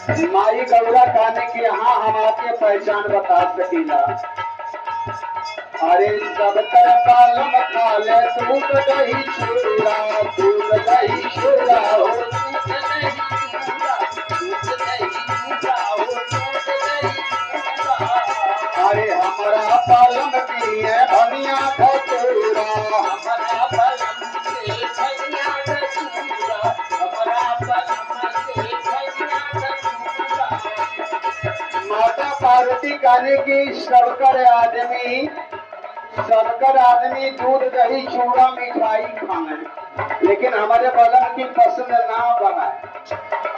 माई गौरा कहने की हाँ हम आपके पहचान बता सकीला। अरे सब कर पालम खा ले दूध दही चूड़ा, दूध दही चूड़ा हो दूध दही चूड़ा, दूध दही चूड़ा हो दूध दही चूड़ा। अरे हमारा पालम पिए भनिया धतूरा, हमारा पालम से भनिया धतूरा, हमारा पालम से भनिया धतूरा। माता पार्वती कहने की सबकर आदमी दूध दही चूड़ा मिठाई खाए, लेकिन हमारे बलम की पसंद ना बनाए।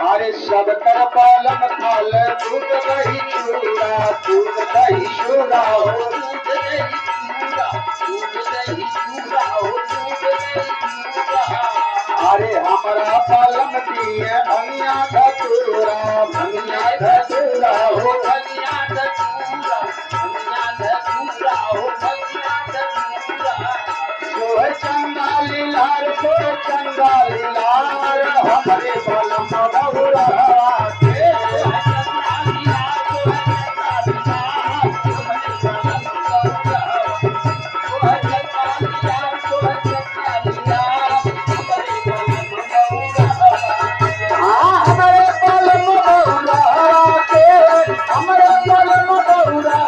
अरे सबकर बलम खा ले दूध दही चूड़ा, दूध दही चूड़ा हो दूध दही चूड़ा, दूध दही चूड़ा हो दूध दही चूड़ा। अरे हमारा बलम पिए भनिया धतूरा, भनिया धतूरा हो भनिया धतूरा, भनिया धतूरा हो भनिया धतूरा। सोह चंदा लीलार सोह चंदा लीलार हमारे बलम बहुरा के, सोह चंदा लीलार सोह चंदा लीलार हमारे बलम बहुरा, सोह चंदा लीलार सोह चंदा लीलार हमारे बलम बहुरा। हाँ हमारे बलम बहुरा के, हमारे बलम बहुरा,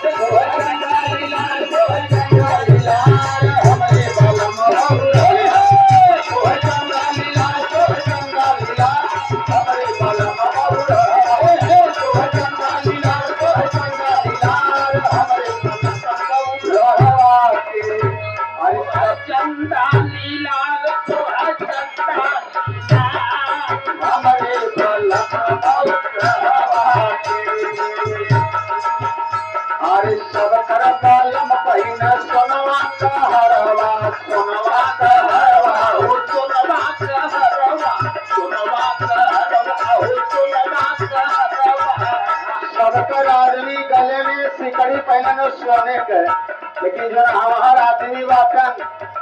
सोह चंदा लीलार सोह चंदा लीलार हमारे बलम बहुरा, सोह चंदा लीलार सोह चंदा लीलार हमारे बलम बहुरा, सोह चंदा लीलार सोह चंदा लीलार हमारे बलम बहुरा के। अरे चंदा लीलार सोह चंदा लीलार हमारे बलम बहुरा के। अरे सब कर बालम पहिना सोनवा का हरवा, सोनवा का हरवा हो सोनवा का हरवा, सोनवा का हरवा हो सोनवा का हरवा। सब कर आदमी गले में सिकड़ी पहनन सोने के, लेकिन जो हमार आदमी बाटन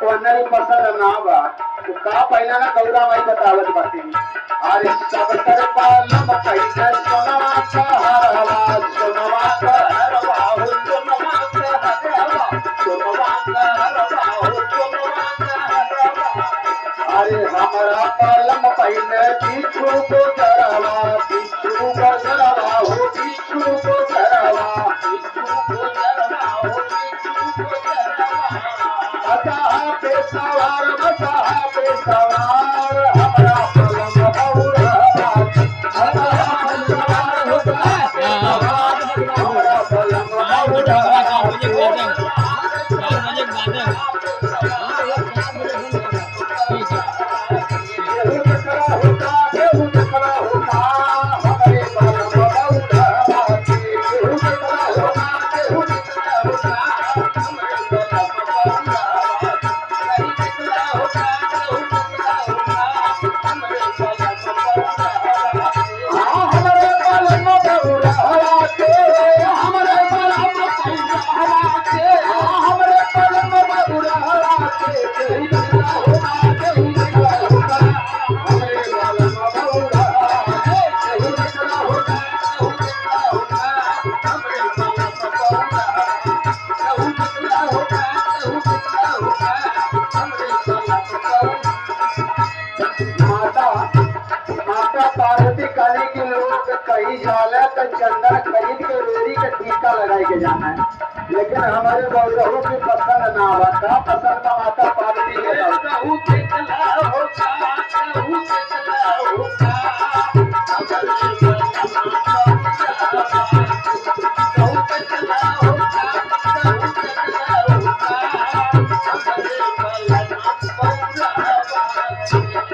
तो नहीं पसंद ना बा, तो का पहना ना गौरा माई बतावत बाटी। अरे सब कर बालम पहिना सोनवा का हरवा, सोनवा का हरवा हो सोनवा का हरवा, सोनवा का हरवा हो सोनवा का हरवा। अरे हमारा पालम पहिने बिच्छू को चरवा, बिच्छू को चरवा हो बिच्छू को चरवा, बिच्छू को चरवा हो बिच्छू को चरवा। बसाहा पे सवार बसाहा पे सवार हमारा पालम बहुरा, बसाहा पे सवार बसाहा पे सवार हमारा पालम बहुरा। माता पार्वती कहने के लोग कहीं जाला तो चंदन खरीद के रोरी के टीका लगाई के जाना है, लेकिन हमारे गौरवों की पसंद ना हुआ था। पसंद का माता पार्वती के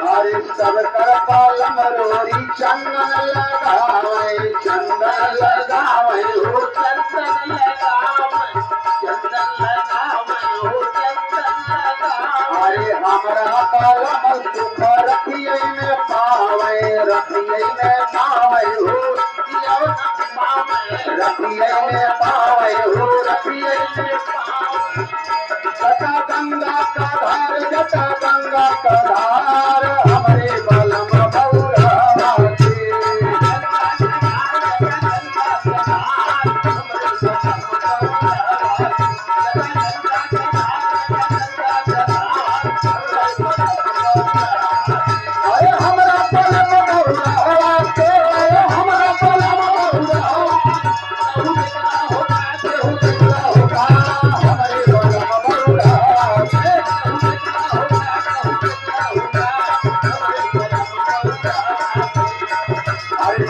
अरे सब कर पालम रोरी चंदन लगावे, चंदन लगावे हो चंदन लगावे, चंदन लगावे हो चंदन लगावे। अरे हमारा पालम सुख रखिए में पावे, रखिए में पावे हो रखिए में पावे हो रखिए में पावे। जटा गंगा का धार, जटा गंगा का धार हमारे बलम बहुरा के।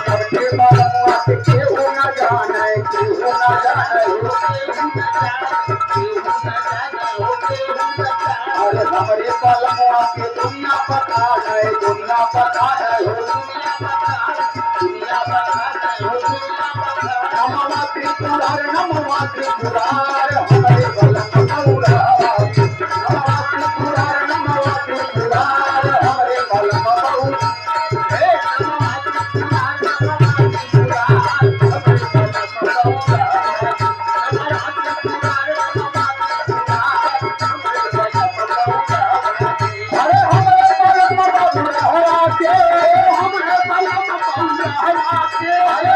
सबके बलमुआ के केहू न जाने केहू न जाने अरे हमरे बलमुआ के दुनिया पता है दुनिया पता है नमवा त्रिपुरार नमवा त्रिपुरार हमरे बलमुआ नमवा त्रिपुरार नमवा त्रिपुरार हमरे बलमुआ अरे